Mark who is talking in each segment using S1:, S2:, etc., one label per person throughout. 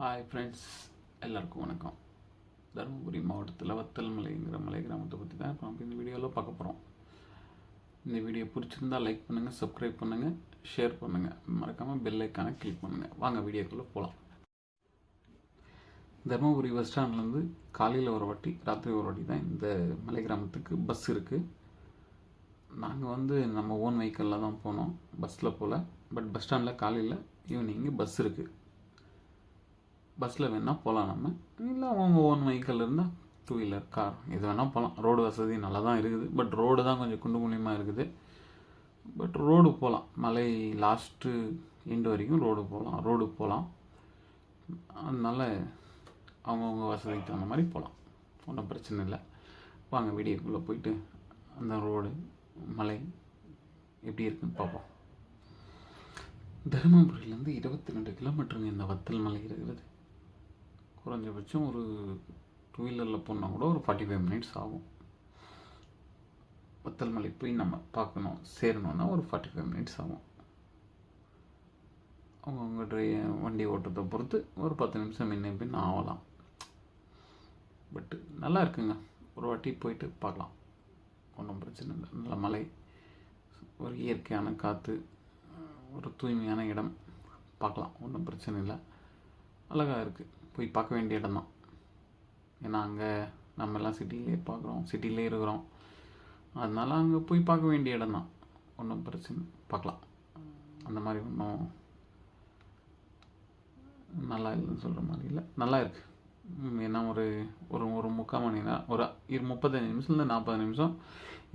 S1: Hi friends, எல்லாருக்கும் வணக்கம். தருமபுரி மாவட்டத்தில் வத்தல்மலைங்கிற மலை கிராமத்தை பற்றி தான் இப்போ நம்ம இந்த வீடியோவில் பார்க்க போகிறோம். இந்த வீடியோ பிடிச்சிருந்தால் லைக் பண்ணுங்கள், சப்ஸ்கிரைப் பண்ணுங்கள், ஷேர் பண்ணுங்கள், மறக்காமல் பெல் ஐக்கானை கிளிக் பண்ணுங்கள். வாங்க வீடியோக்குள்ளே போகலாம். தருமபுரி பஸ் ஸ்டாண்ட்லேருந்து காலையில் ஒரு வாட்டி, ராத்திரி ஒரு வாட்டி தான் இந்த மலை கிராமத்துக்கு பஸ் இருக்குது. நாங்கள் நம்ம ஓன் வெஹிக்கிளில் தான் போனோம், பஸ்ஸில் போகல. பட் பஸ் ஸ்டாண்டில் காலையில் ஈவினிங்கு பஸ் இருக்குது. பஸ்ஸில் வேணால் போகலாம் நம்ம, இல்லை அவங்க ஓன் வெஹிக்கிள் இருந்தால் டூ வீலர், கார் எது வேணால் போகலாம். ரோடு வசதி நல்லா தான் இருக்குது. பட் ரோடு தான் கொஞ்சம் குண்டு குழியமாக இருக்குது. பட் ரோடு போகலாம், மலை லாஸ்ட்டு எண்டு வரைக்கும் ரோடு போகலாம். அதனால் அவங்கவுங்க வசதிக்கு தகுந்த மாதிரி போகலாம், ஒன்றும் பிரச்சனை இல்லை. வாங்க வீடியோக்குள்ளே போயிட்டு அந்த ரோடு மலை எப்படி இருக்குன்னு பார்ப்போம். தருமபுரியிலேருந்து 22 கிலோமீட்டருங்க இந்த வத்தல் மலை இருக்கிறது. குறைஞ்சபட்சம் ஒரு டூ வீலரில் போனால் கூட ஒரு 45 மினிட்ஸ் ஆகும். வத்தல் மலை போய் நம்ம பார்க்கணும், சேரணுன்னா ஒரு 45 மினிட்ஸ் ஆகும். அவங்கவுங்க வண்டி ஓட்டத்தை பொறுத்து ஒரு 10 நிமிஷம் முன்ன பின் ஆகலாம். பட்டு நல்லா இருக்குங்க, ஒரு வாட்டி போயிட்டு பார்க்கலாம், ஒன்றும் பிரச்சனை இல்லை. நல்ல மலை, ஒரு இயற்கையான காற்று, ஒரு தூய்மையான இடம், பார்க்கலாம், ஒன்றும் பிரச்சனை இல்லை. அழகாக இருக்குது, போய் பார்க்க வேண்டிய இடம் தான். ஏன்னா அங்கே நம்ம எல்லாம் சிட்டிலே இருக்கிறோம். அதனால் அங்கே போய் பார்க்க வேண்டிய இடம் தான், ஒன்றும் பிரச்சனை, பார்க்கலாம். அந்த மாதிரி ஒன்றும் நல்லா இல்லைன்னு சொல்கிற மாதிரி இல்லை, நல்லா இருக்குது. ஏன்னா ஒரு ஒரு ஒரு 3/4 மணி நேரம், ஒரு 35 நிமிஷத்துலேருந்து 40 நிமிஷம்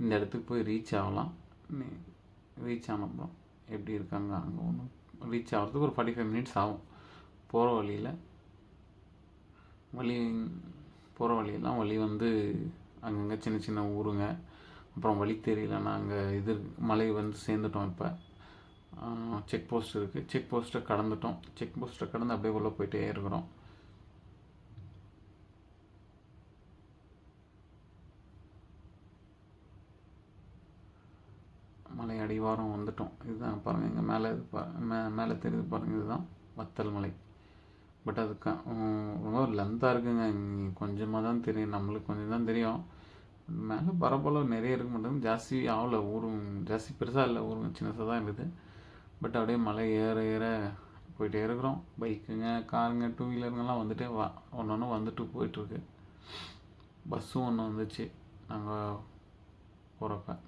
S1: இந்த இடத்துக்கு போய் ரீச் ஆகலாம். ரீச் ஆனப்பறம் எப்படி இருக்காங்க அங்கே ஒன்றும் ரீச் ஆகிறதுக்கு ஒரு 45 மினிட்ஸ் ஆகும். போகிற வழியெல்லாம் வழி அங்கங்கே சின்ன சின்ன ஊருங்க. அப்புறம் வழி தெரியலன்னா அங்கே மலை சேர்ந்துட்டோம். இப்போ செக் போஸ்ட் இருக்குது, செக் போஸ்ட்டை கடந்துட்டோம். செக் போஸ்ட்டை கடந்து அப்படியே உள்ளே போயிட்டே இருக்கிறோம். மலை அடிவாரம் வந்துட்டோம். இதுதான் பாருங்கள், இங்கே மேலே தெரியுது பாருங்கள், இதுதான் வத்தல் மலை. பட் அதுக்கு ரொம்ப லென்த்தாக இருக்குங்க. கொஞ்சமாக தான் தெரியும், நம்மளுக்கு கொஞ்சம் தான் தெரியும். மேலே பரப்பளவு நிறைய இருக்க மாட்டேங்குது, ஜாஸ்தி ஆகலை. ஊரும் ஜாஸ்தி பெருசாக இல்லை, ஊரும் சின்னதாக தான் இருக்குது. பட் அப்படியே மலை ஏற போயிட்டே இருக்கிறோம். பைக்குங்க, காருங்க, டூ வீலருங்கெல்லாம் ஒன்று வந்துட்டு போயிட்டுருக்கு. பஸ்ஸும் ஒன்று வந்துச்சு நாங்கள் போகிறப்ப.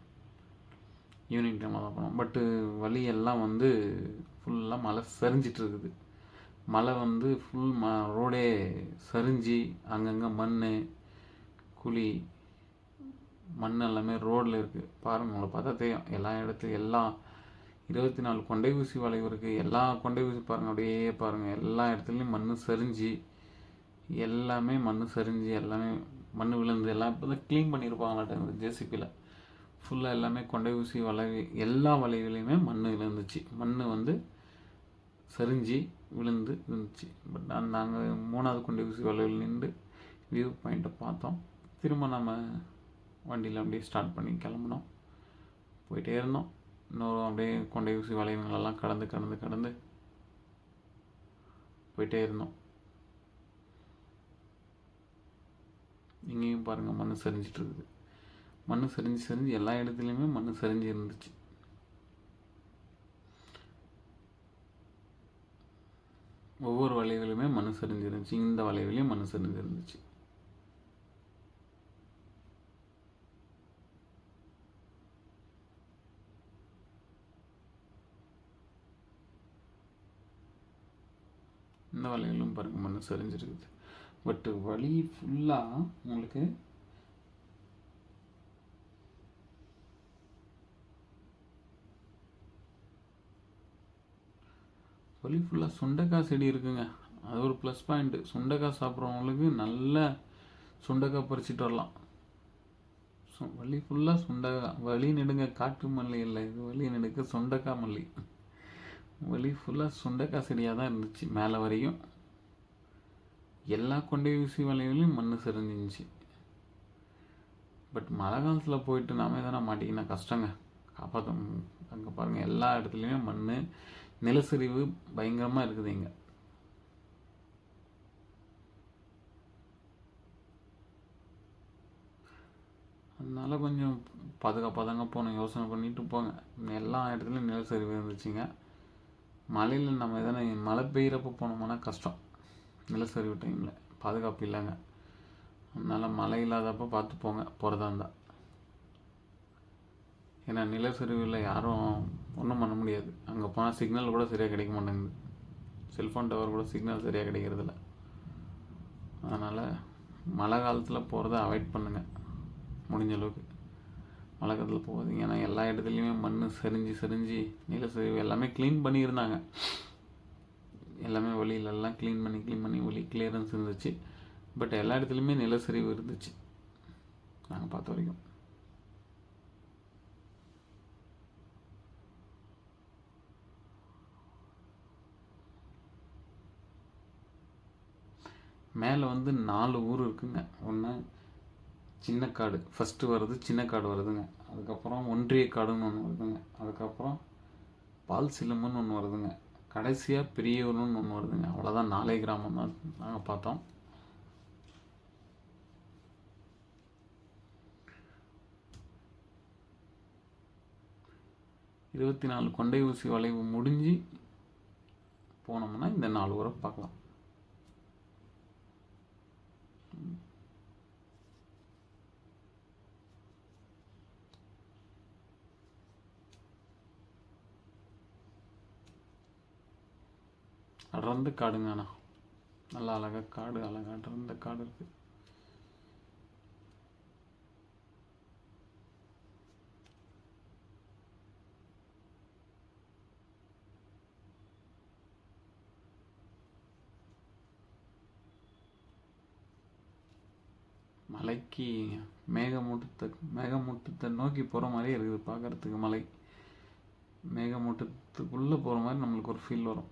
S1: ஈவினிங் டைமில் தான் போனோம். பட்டு வழியெல்லாம் ஃபுல்லாக மலை சரிஞ்சிட்டு இருக்குது. மலை ஃபுல் ரோடே சரிஞ்சு அங்கங்கே குழி மண் எல்லாமே ரோடில் இருக்குது. பாருங்கள், உங்களை பார்த்தா தெரியும். எல்லா இடத்துலையும் எல்லாம் 24 கொண்டை ஊசி வளைவு இருக்குது. எல்லா கொண்டை ஊசி பாருங்கள், அப்படியே பாருங்கள், எல்லா இடத்துலையும் எல்லாமே மண் விழுந்து எல்லாம் இப்போ தான் க்ளீன் பண்ணியிருப்பாங்களாட்ட ஜேசிபியில். ஃபுல்லாக எல்லாமே கொண்டை ஊசி வளைவு, எல்லா வளைவுலையுமே மண் விழுந்துச்சு. மண் சரிஞ்சு விழுந்து இருந்துச்சு. பட் நாங்கள் 3வது கொண்டை ஊசி வளைவில் நின்று வியூ பாயிண்ட்டை பார்த்தோம். திரும்ப நம்ம வண்டியில் அப்படியே ஸ்டார்ட் பண்ணி கிளம்புனோம். போயிட்டே இருந்தோம். இன்னொரு அப்படியே கொண்டை ஊசி வளைவுங்களெல்லாம் கடந்து போயிட்டே இருந்தோம். இங்கேயும் பாருங்கள், மண் சரிஞ்சிட்டு இருக்குது. மண் சரிஞ்சு எல்லா இடத்துலையுமே மண் சரிஞ்சு இருந்துச்சு. ஒவ்வொரு வளைவுலையுமே மண் சரிஞ்சிருந்துச்சு. இந்த வளைவுலையும் மண் சரிஞ்சிருந்துச்சு. இந்த வளைவிலும் பாருங்கள், மண் சரிஞ்சிருக்குது. பட் வழி ஃபுல்லாக உங்களுக்கு சுண்டைக்காய் செடி இருக்குங்க. அது ஒரு ப்ளஸ் பாயிண்ட்டு. சுண்டைக்காய் சாப்பிட்றவங்களுக்கு நல்ல சுண்டைக்காய் பறிச்சிட்டு வரலாம். வழி ஃபுல்லாக சுண்டைக்காய். வழி நெடுங்க காட்டு மல்லி இல்லை, இது வழி நெடுக்க சுண்டைக்காய் மல்லி. வழி ஃபுல்லாக சுண்டைக்காய் செடியாக தான் இருந்துச்சு. மேலே வரையும் எல்லா கொண்டை ஊசி வலைகளையும் மண் சரிஞ்சிருந்துச்சு. பட் மழை காலத்தில் போயிட்டு நாம எதனா மாட்டிக்கினா கஷ்டங்க, காப்பாற்ற. அங்கே பாருங்கள், எல்லா இடத்துலையுமே மண், நிலச்சரிவு பயங்கரமாக இருக்குது. இங்கே அதனால் கொஞ்சம் பாதுகாப்பாக தாங்க போகணும், யோசனை பண்ணிட்டு போங்க. எல்லா இடத்துலையும் நிலச்சரிவு இருந்துச்சுங்க. மழையில் நம்ம எதனா மழை பெய்கிறப்ப போனோம்னா கஷ்டம், நிலச்சரிவு டைமில் பாதுகாப்பு இல்லைங்க. அதனால் மழை இல்லாதப்போ பார்த்து போங்க போகிறதா இருந்தால். ஏன்னா நிலச்சரிவில் யாரும் ஒன்றும் பண்ண முடியாது. அங்கே போனால் சிக்னல் கூட சரியாக கிடைக்க மாட்டேங்குது, செல்ஃபோன் டவர் கூட சிக்னல் சரியாக கிடைக்கிறதில்ல. அதனால் மழை காலத்தில் போகிறத அவாய்ட் பண்ணுங்கள் முடிஞ்ச அளவுக்கு. மழை காலத்தில் போகாதீங்க. ஏன்னா எல்லா இடத்துலையுமே மண் சரிஞ்சு நிலச்சரிவு எல்லாமே க்ளீன் பண்ணியிருந்தாங்க. எல்லாமே வழியிலெல்லாம் க்ளீன் பண்ணி வழி கிளியரன்ஸ் இருந்துச்சு. பட் எல்லா இடத்துலையுமே நிலச்சரிவு இருந்துச்சு நாங்கள் பார்த்த வரைக்கும். மேலே வந்து 4 ஊர் இருக்குங்க. ஒன்று சின்னக்காடு, ஃபஸ்ட்டு வருது சின்னக்காடு வருதுங்க. அதுக்கப்புறம் ஒன்றிய காடுன்னு ஒன்று வருதுங்க. அதுக்கப்புறம் பால் சிலம்புன்னு ஒன்று வருதுங்க. கடைசியாக பெரியவருன்னு ஒன்று வருதுங்க. அவ்வளோதான், 4 கிராமம் தான் நாங்கள் பார்த்தோம். இருபத்தி 4 கொண்டை ஊசி வளைவு முடிஞ்சு போனோம்னா இந்த 4 ஊரை பார்க்கலாம். அடர்ந்த காடுங்க. ஆனால் நல்லா அழகாக காடு, அழகாக அடர்ந்த காடு இருக்குது. மலைக்கு மேகமூட்டத்தை நோக்கி போகிற மாதிரியே இருக்குது பார்க்குறதுக்கு. மலை மேகமூட்டத்துக்குள்ளே போகிற மாதிரி நம்மளுக்கு ஒரு ஃபீல் வரும்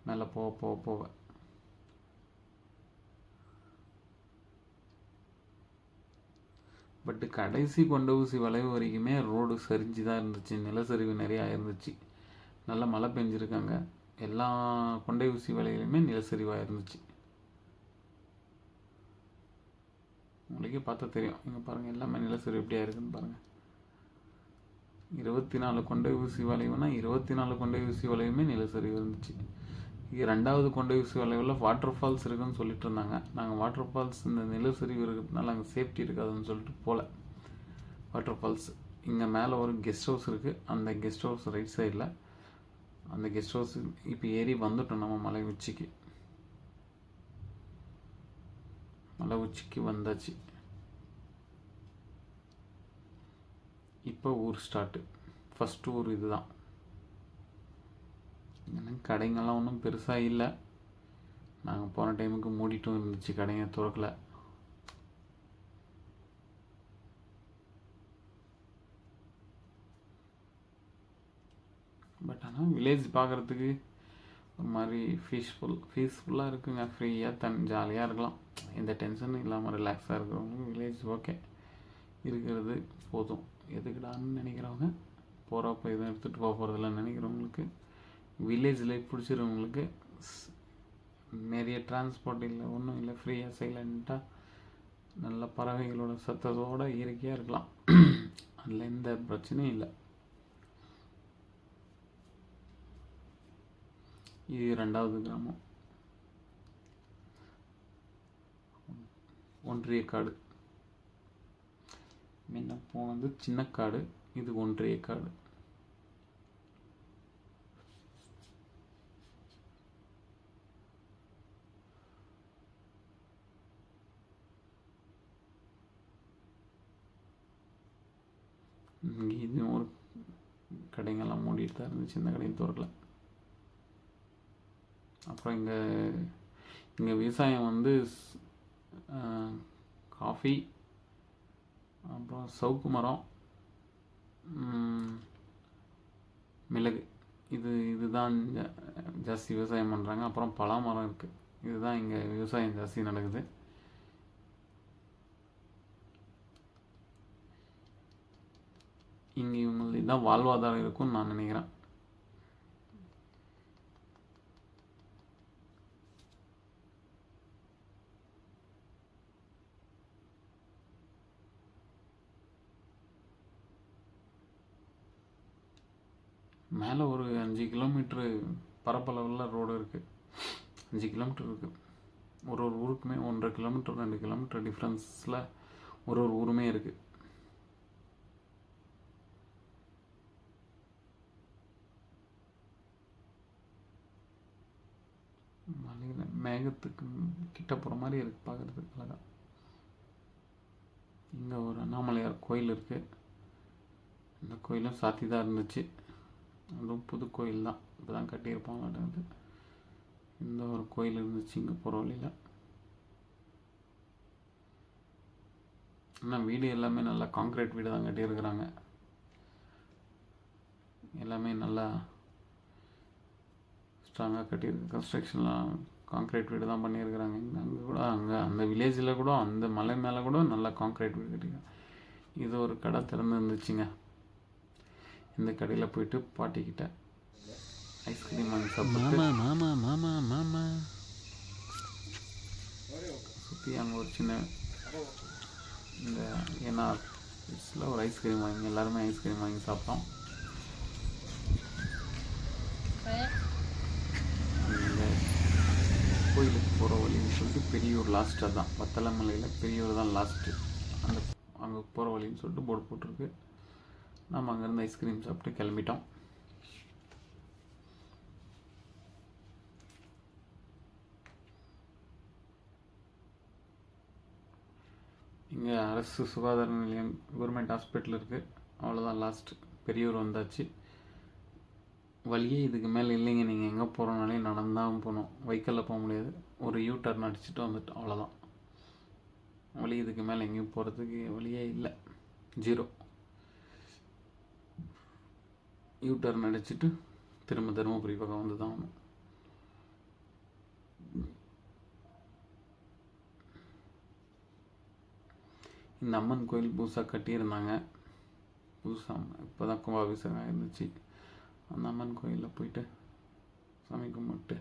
S1: மேலே போக. பட்டு கடைசி கொண்ட ஊசி வளைவு வரைக்குமே ரோடு சரிஞ்சு தான் இருந்துச்சு, நிலச்சரிவு நிறையா இருந்துச்சு. நல்லா மழை பெஞ்சிருக்காங்க. எல்லா கொண்டை ஊசி வளைவுலையுமே நிலச்சரிவாக இருந்துச்சு. உங்களுக்கே பார்த்தா தெரியும். இங்கே பாருங்கள், எல்லாமே நிலச்சரிவு எப்படியா இருக்குன்னு பாருங்கள். 24 கொண்டை ஊசி வளைவுனா 24 கொண்டை ஊசி வளைவுமே நிலச்சரிவு இருந்துச்சு. இது 2வது கொண்டை ஊசி வளைவில் வாட்டர் ஃபால்ஸ் இருக்குதுன்னு சொல்லிட்டு இருந்தாங்க. நாங்கள் வாட்டர் ஃபால்ஸ் இந்த நிலச்சரிவு இருக்கிறதுனால அங்கே சேஃப்டி இருக்காதுன்னு சொல்லிட்டு போகல. வாட்டர் ஃபால்ஸ் இங்கே மேலே ஒரு கெஸ்ட் ஹவுஸ் இருக்குது. அந்த கெஸ்ட் ஹவுஸ் ரைட் சைடில், அந்த கெஸ்ட் ஹவுஸ் இப்போ ஏறி வந்துட்டோம். நம்ம மலை உச்சிக்கு வந்தாச்சு. இப்போ ஊர் ஸ்டார்ட்டு. ஃபஸ்ட்டு ஊர் இது தான். ஏன்னா கடைங்கள்லாம் ஒன்றும் பெருசாக இல்லை. நாங்கள் போன டைமுக்கு மூடிட்டும் இருந்துச்சு, கடைங்க திறக்கல. பட் ஆனால் வில்லேஜ் பார்க்குறதுக்கு ஒரு மாதிரி பீஸ்ஃபுல்லாக இருக்குங்க. ஃப்ரீயாக ஜாலியாக இருக்கலாம். எந்த டென்ஷனும் இல்லாமல் ரிலாக்ஸாக இருக்கிறவங்களுக்கு வில்லேஜ் ஓகே. இருக்கிறது போதும். எதுக்குடான்னு நினைக்கிறவங்க, போகிறப்ப எதுவும் எடுத்துகிட்டு போகிறதில்லன்னு நினைக்கிறவங்களுக்கு, வில்லேஜ் லைஃப் பிடிச்சிருவங்களுக்கு, நிறைய டிரான்ஸ்போர்ட் இல்லை, ஒன்றும் இல்லை, ஃப்ரீயாக சைலண்ட்டாக நல்ல பறவைகளோட சத்தத்தோடு இயற்கையாக இருக்கலாம். அதில் எந்த பிரச்சனையும் இல்லை. இது 2வது கிராமம், ஒன்றிய காடு. முன்ன போனது சின்னக்காடு, இது ஒன்றிய காடு. இது ஒரு கடைங்கெல்லாம் மூடிட்டு தான் இருந்துச்சு, இந்த கடையும் திறக்கல. அப்புறம் இங்கே விவசாயம் வந்து காஃபி, அப்புறம் சவுக்கு மரம், மிளகு, இதுதான் ஜாஸ்தி விவசாயம் பண்ணுறாங்க. அப்புறம் பலாமரம் இருக்குது. இதுதான் இங்கே விவசாயம் ஜாஸ்தி நடக்குது. இங்கே இவங்களுக்கு தான் வாழ்வாதாரம் இருக்கும்னு நான் நினைக்கிறேன். மேலே ஒரு 5 கிலோமீட்ரு பரப்பளவில் ரோடு இருக்குது. 5 கிலோமீட்டர் இருக்குது. ஒரு ஊருக்குமே 1.5 கிலோமீட்டர் 2 கிலோமீட்டர் டிஃப்ரென்ஸில் ஒரு ஊருமே இருக்குது. மலையில் மேகத்துக்கு கிட்ட போகிற மாதிரி இருக்குது பார்க்குறதுக்கு அழகாக. இங்கே ஒரு அண்ணாமலையார் கோயில் இருக்குது. இந்த கோயிலும் சாத்தி தான் இருந்துச்சு. அதுவும் புது கோயில் தான், இப்போ தான் கட்டியிருப்பாங்க. இந்த ஒரு கோயில் இருந்துச்சு இங்கே போகிற வழியில். ஆனால் வீடு எல்லாமே நல்லா காங்க்ரீட் வீடு தான் கட்டியிருக்கிறாங்க. எல்லாமே நல்லா ஸ்ட்ராங்காக கட்டியிருக்கு. கன்ஸ்ட்ரக்ஷன்லாம் காங்க்ரீட் வீடு தான் பண்ணியிருக்கிறாங்க. அங்கே கூட அங்கே அந்த வில்லேஜில் கூட அந்த மலை மேலே கூட நல்லா காங்க்ரீட் வீடு கட்டியிருக்காங்க. இது ஒரு கடை திறந்து இருந்துச்சுங்க. இந்த கடையில் போயிட்டு பாட்டிக்கிட்ட ஐஸ்கிரீம் வாங்கி சாப்பிட்டு சுற்றி அங்கே ஒரு சின்ன இந்த ஏன்னா ஒரு ஐஸ்கிரீம் வாங்கி எல்லாருமே ஐஸ்கிரீம் வாங்கி சாப்பிட்டோம். அந்த கோயிலுக்கு போகிற வழின்னு சொல்லிட்டு பெரியூர் லாஸ்ட்டாக தான், வத்தலமலையில் பெரியூர் தான் லாஸ்ட்டு. அந்த அங்கே போகிற வழின்னு சொல்லிட்டு போர்டு போட்டிருக்கு. நம்ம அங்கேருந்து ஐஸ்கிரீம் சாப்பிட்டு கிளம்பிட்டோம். இங்கே அரசு சுகாதார நிலையம் கவர்மெண்ட் ஹாஸ்பிட்டல் இருக்குது. அவ்வளோதான் லாஸ்ட்டு. பெரியூர் வந்தாச்சு. வழியே இதுக்கு மேலே இல்லைங்க. நீங்கள் எங்கே போகிறோன்னாலே நடந்தான் போகணும். வெஹிக்கிளில் போக முடியாது. ஒரு யூ டர்ன் அடிச்சுட்டு வந்துட்டோம், அவ்வளோதான். வழி இதுக்கு மேலே எங்கேயும் போகிறதுக்கு வழியே இல்லை, 0. யூ டர்ன் அடிச்சுட்டு திரும்ப தருமபுரி பக்கம் வந்து தான் ஆகணும். இந்த அம்மன் கோயில் புதுசாக கட்டியிருந்தாங்க. புதுசாக இப்போ தான் கும்பாபிஷேகம் இருந்துச்சு. அந்த அம்மன் கோயிலில் போயிட்டு சாமி கும்பிட்டு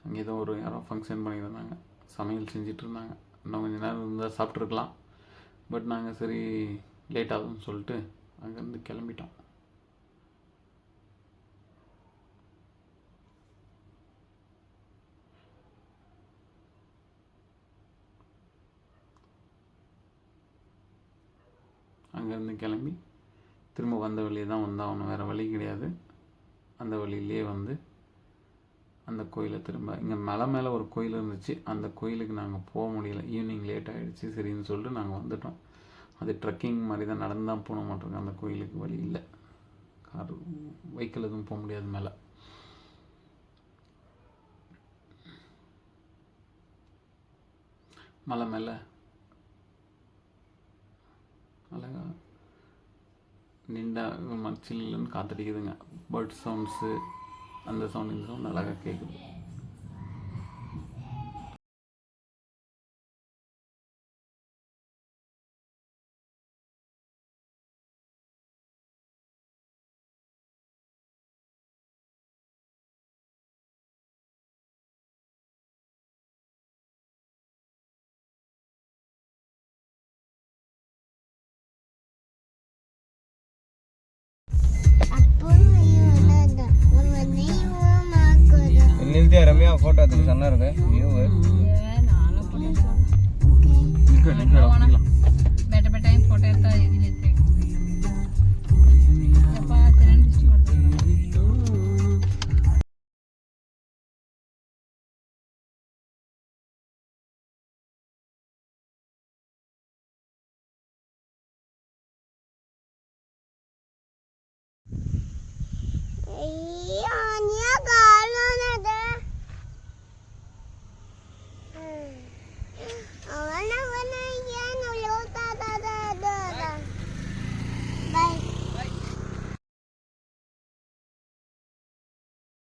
S1: அங்கே ஏதோ ஒரு யாரோ ஃபங்க்ஷன் பண்ணியிருந்தாங்க, சமையல் செஞ்சிட்டு இருந்தாங்க. இன்னும் கொஞ்சம் நேரம் இருந்தால் சாப்பிட்ருக்கலாம். பட் நாங்கள் சரி லேட் ஆகுதுன்னு சொல்லிட்டு அங்கேருந்து கிளம்பிட்டோம். அங்கேருந்து கிளம்பி திரும்ப வந்த வழியே தான் வந்தாகணும், வேறு வழி கிடையாது. அந்த வழியிலே வந்து அந்த கோயிலை திரும்ப இங்கே மலை மேலே ஒரு கோயில் இருந்துச்சு. அந்த கோயிலுக்கு நாங்கள் போக முடியல, ஈவினிங் லேட் ஆகிடுச்சு. சரின்னு சொல்லிட்டு நாங்கள் வந்துட்டோம். அது ட்ரெக்கிங் மாதிரி தான், நடந்து தான் போன மாட்டோங்க. அந்த கோயிலுக்கு வழி இல்லை, கார் வெஹிக்கிள் எதுவும் போக முடியாது மேலே. மலை மேலே அழகா நின்றா சில்லுன்னு காத்தடிக்குதுங்க. பேர்ட் சவுண்ட்ஸு, அந்த சவுண்ட் இந்த சவுண்ட் அழகாக கேட்குது.
S2: ನಿಲ್ತೀಯ ರಮ್ಯಾ ಫೋಟೋ ಅದಕ್ಕೆ ಸಣ್ಣ ಇರುತ್ತೆ ವ್ಯೂ
S3: बेटा बेटा फोटो इतना ये लेते हैं यप्पा तेरे डिस्ट्रिक्ट
S4: Hey.